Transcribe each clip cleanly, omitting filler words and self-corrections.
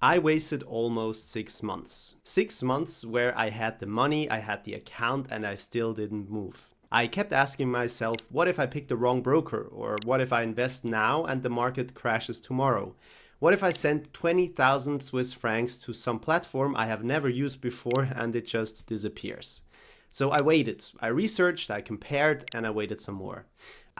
I wasted almost 6 months. 6 months where I had the money, I had the account, and I still didn't move. I kept asking myself, what if I pick the wrong broker? Or what if I invest now and the market crashes tomorrow? What if I send 20,000 Swiss francs to some platform I have never used before and it just disappears? So I waited. I researched, I compared, and I waited some more.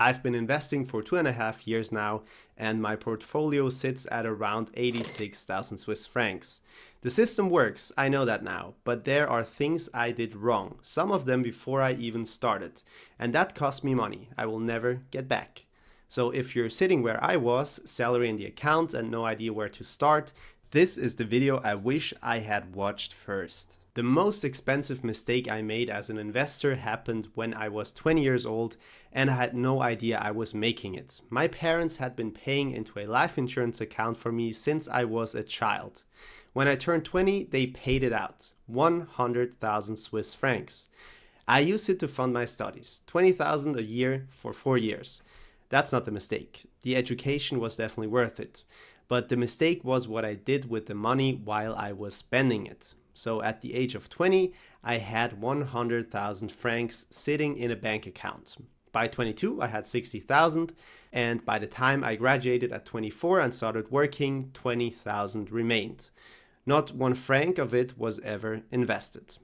I've been investing for 2.5 years now, and my portfolio sits at around 86,000 Swiss francs. The system works, I know that now, but there are things I did wrong, some of them before I even started, and that cost me money I will never get back. So if you're sitting where I was, salary in the account and no idea where to start, this is the video I wish I had watched first. The most expensive mistake I made as an investor happened when I was 20 years old and I had no idea I was making it. My parents had been paying into a life insurance account for me since I was a child. When I turned 20, they paid it out, 100,000 Swiss francs. I used it to fund my studies, 20,000 a year for 4 years. That's not the mistake. The education was definitely worth it. But the mistake was what I did with the money while I was spending it. So at the age of 20, I had 100,000 francs sitting in a bank account. By 22, I had 60,000, and by the time I graduated at 24 and started working, 20,000 remained. Not 1 franc of it was ever invested.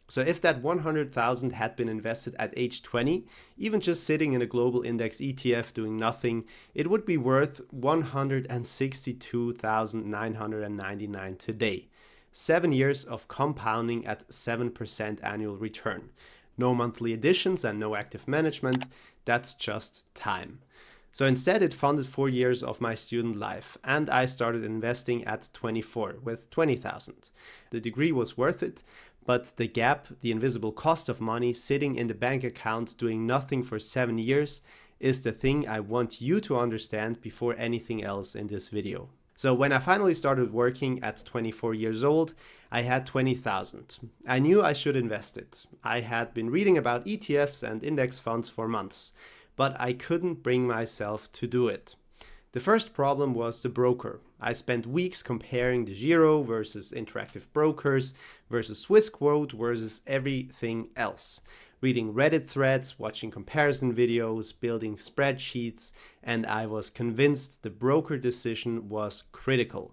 So if that 100,000 had been invested at age 20, even just sitting in a global index ETF doing nothing, it would be worth 162,999 today. 7 years of compounding at 7% annual return. No monthly additions and no active management, that's just time. So instead it funded 4 years of my student life and I started investing at 24 with 20,000. The degree was worth it, but the gap, the invisible cost of money sitting in the bank account doing nothing for 7 years is the thing I want you to understand before anything else in this video. So when I finally started working at 24 years old, I had 20,000. I knew I should invest it. I had been reading about ETFs and index funds for months, but I couldn't bring myself to do it. The first problem was the broker. I spent weeks comparing the Giro versus Interactive Brokers versus Swissquote versus everything else. Reading Reddit threads, watching comparison videos, building spreadsheets, and I was convinced the broker decision was critical.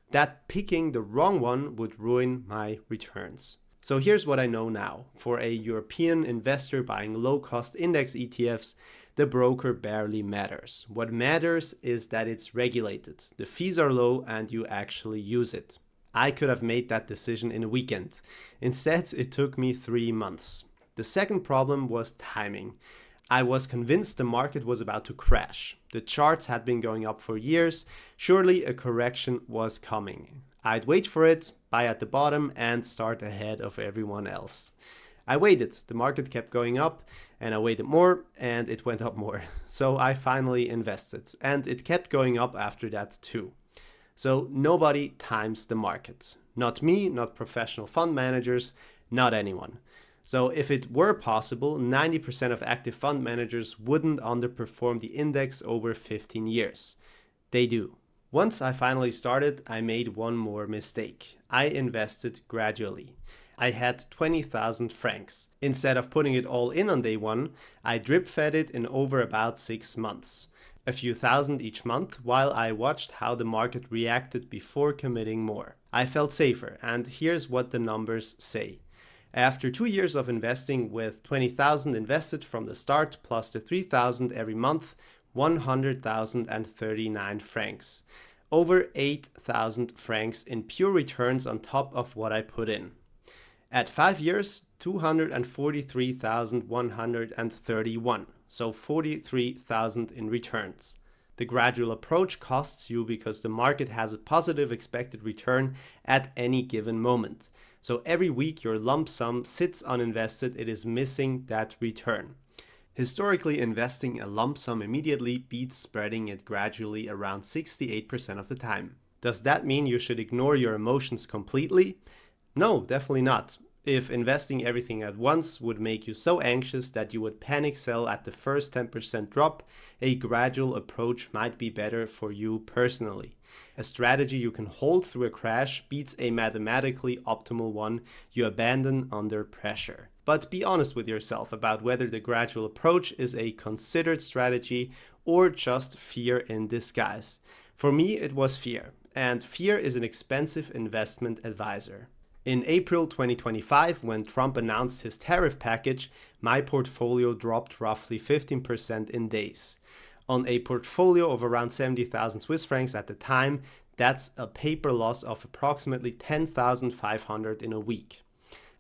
That picking the wrong one would ruin my returns. So here's what I know now. For a European investor buying low-cost index ETFs, the broker barely matters. What matters is that it's regulated, the fees are low, and you actually use it. I could have made that decision in a weekend. Instead, it took me 3 months. The second problem was timing. I was convinced the market was about to crash. The charts had been going up for years. Surely a correction was coming. I'd wait for it, buy at the bottom, and start ahead of everyone else. I waited. The market kept going up, and I waited more, and it went up more. So I finally invested, and it kept going up after that too. So nobody times the market. Not me, not professional fund managers, not anyone. So if it were possible, 90% of active fund managers wouldn't underperform the index over 15 years. They do. Once I finally started, I made one more mistake. I invested gradually. I had 20,000 francs. Instead of putting it all in on day one, I drip fed it in over about 6 months. A few thousand each month while I watched how the market reacted before committing more. I felt safer, and here's what the numbers say. After 2 years of investing with 20,000 invested from the start plus the 3,000 every month, 100,039 francs. Over 8,000 francs in pure returns on top of what I put in. At 5 years, 243,131, so 43,000 in returns. The gradual approach costs you because the market has a positive expected return at any given moment. So every week your lump sum sits uninvested, it is missing that return. Historically, investing a lump sum immediately beats spreading it gradually around 68% of the time. Does that mean you should ignore your emotions completely? No, definitely not. If investing everything at once would make you so anxious that you would panic sell at the first 10% drop, a gradual approach might be better for you personally. A strategy you can hold through a crash beats a mathematically optimal one you abandon under pressure. But be honest with yourself about whether the gradual approach is a considered strategy or just fear in disguise. For me, it was fear, and fear is an expensive investment advisor. In April 2025, when Trump announced his tariff package, my portfolio dropped roughly 15% in days. On a portfolio of around 70,000 Swiss francs at the time, that's a paper loss of approximately 10,500 in a week.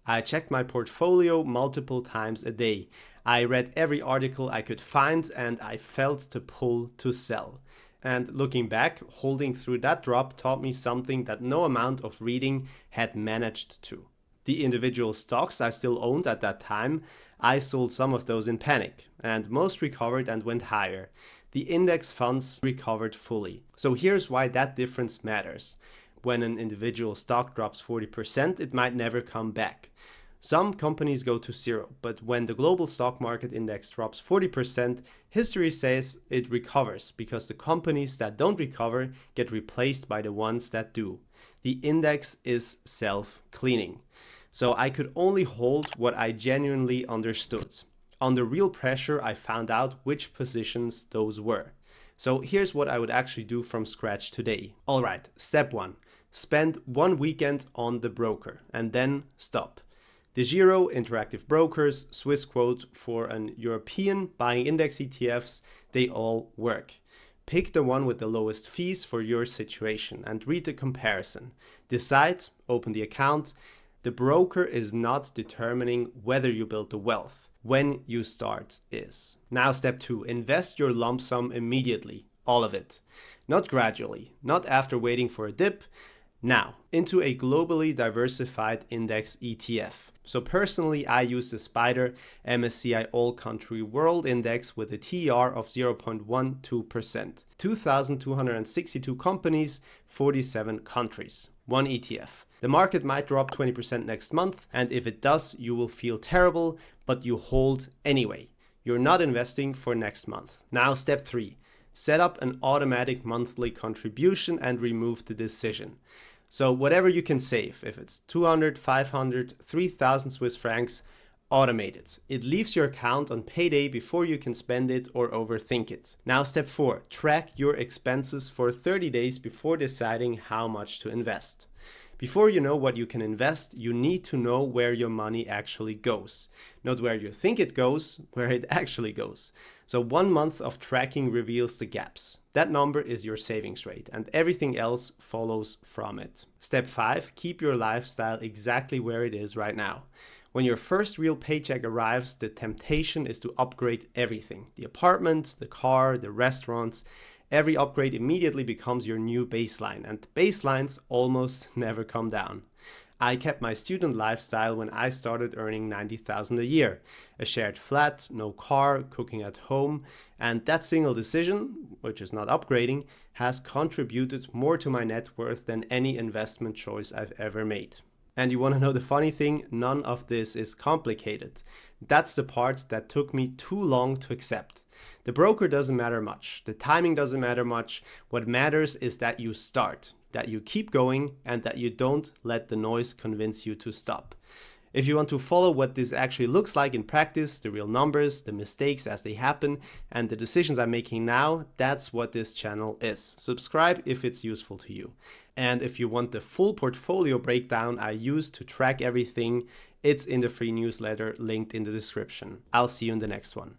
I checked my portfolio multiple times a day. I read every article I could find and I felt the pull to sell. And looking back, holding through that drop taught me something that no amount of reading had managed to. The individual stocks I still owned at that time, I sold some of those in panic, and most recovered and went higher. The index funds recovered fully. So here's why that difference matters. When an individual stock drops 40%, it might never come back. Some companies go to zero, but when the global stock market index drops 40%, history says it recovers because the companies that don't recover get replaced by the ones that do. The index is self-cleaning. So I could only hold what I genuinely understood. Under real pressure, I found out which positions those were. So here's what I would actually do from scratch today. All right, step 1. Spend 1 weekend on the broker and then stop. DEGIRO, Interactive Brokers, Swissquote for an European buying index ETFs, they all work. Pick the one with the lowest fees for your situation and read the comparison. Decide, open the account. The broker is not determining whether you build the wealth. When you start is. Now step 2, invest your lump sum immediately, all of it. Not gradually, not after waiting for a dip. Now, into a globally diversified index ETF. So personally, I use the SPDR MSCI All Country World Index with a TER of 0.12%. 2,262 companies, 47 countries, one ETF. The market might drop 20% next month, and if it does, you will feel terrible, but you hold anyway. You're not investing for next month. Now step 3, set up an automatic monthly contribution and remove the decision. So whatever you can save, if it's 200, 500, 3,000 Swiss francs, automate it. It leaves your account on payday before you can spend it or overthink it. Now step 4, track your expenses for 30 days before deciding how much to invest. Before you know what you can invest, you need to know where your money actually goes. Not where you think it goes, where it actually goes. So 1 month of tracking reveals the gaps. That number is your savings rate and everything else follows from it. Step 5, keep your lifestyle exactly where it is right now. When your first real paycheck arrives, the temptation is to upgrade everything. The apartment, the car, the restaurants. Every upgrade immediately becomes your new baseline, and baselines almost never come down. I kept my student lifestyle when I started earning 90,000 a year. A shared flat, no car, cooking at home, and that single decision, which is not upgrading, has contributed more to my net worth than any investment choice I've ever made. And you want to know the funny thing? None of this is complicated. That's the part that took me too long to accept. The broker doesn't matter much. The timing doesn't matter much. What matters is that you start, that you keep going, and that you don't let the noise convince you to stop. If you want to follow what this actually looks like in practice, the real numbers, the mistakes as they happen, and the decisions I'm making now, that's what this channel is. Subscribe if it's useful to you. And if you want the full portfolio breakdown I use to track everything, it's in the free newsletter linked in the description. I'll see you in the next one.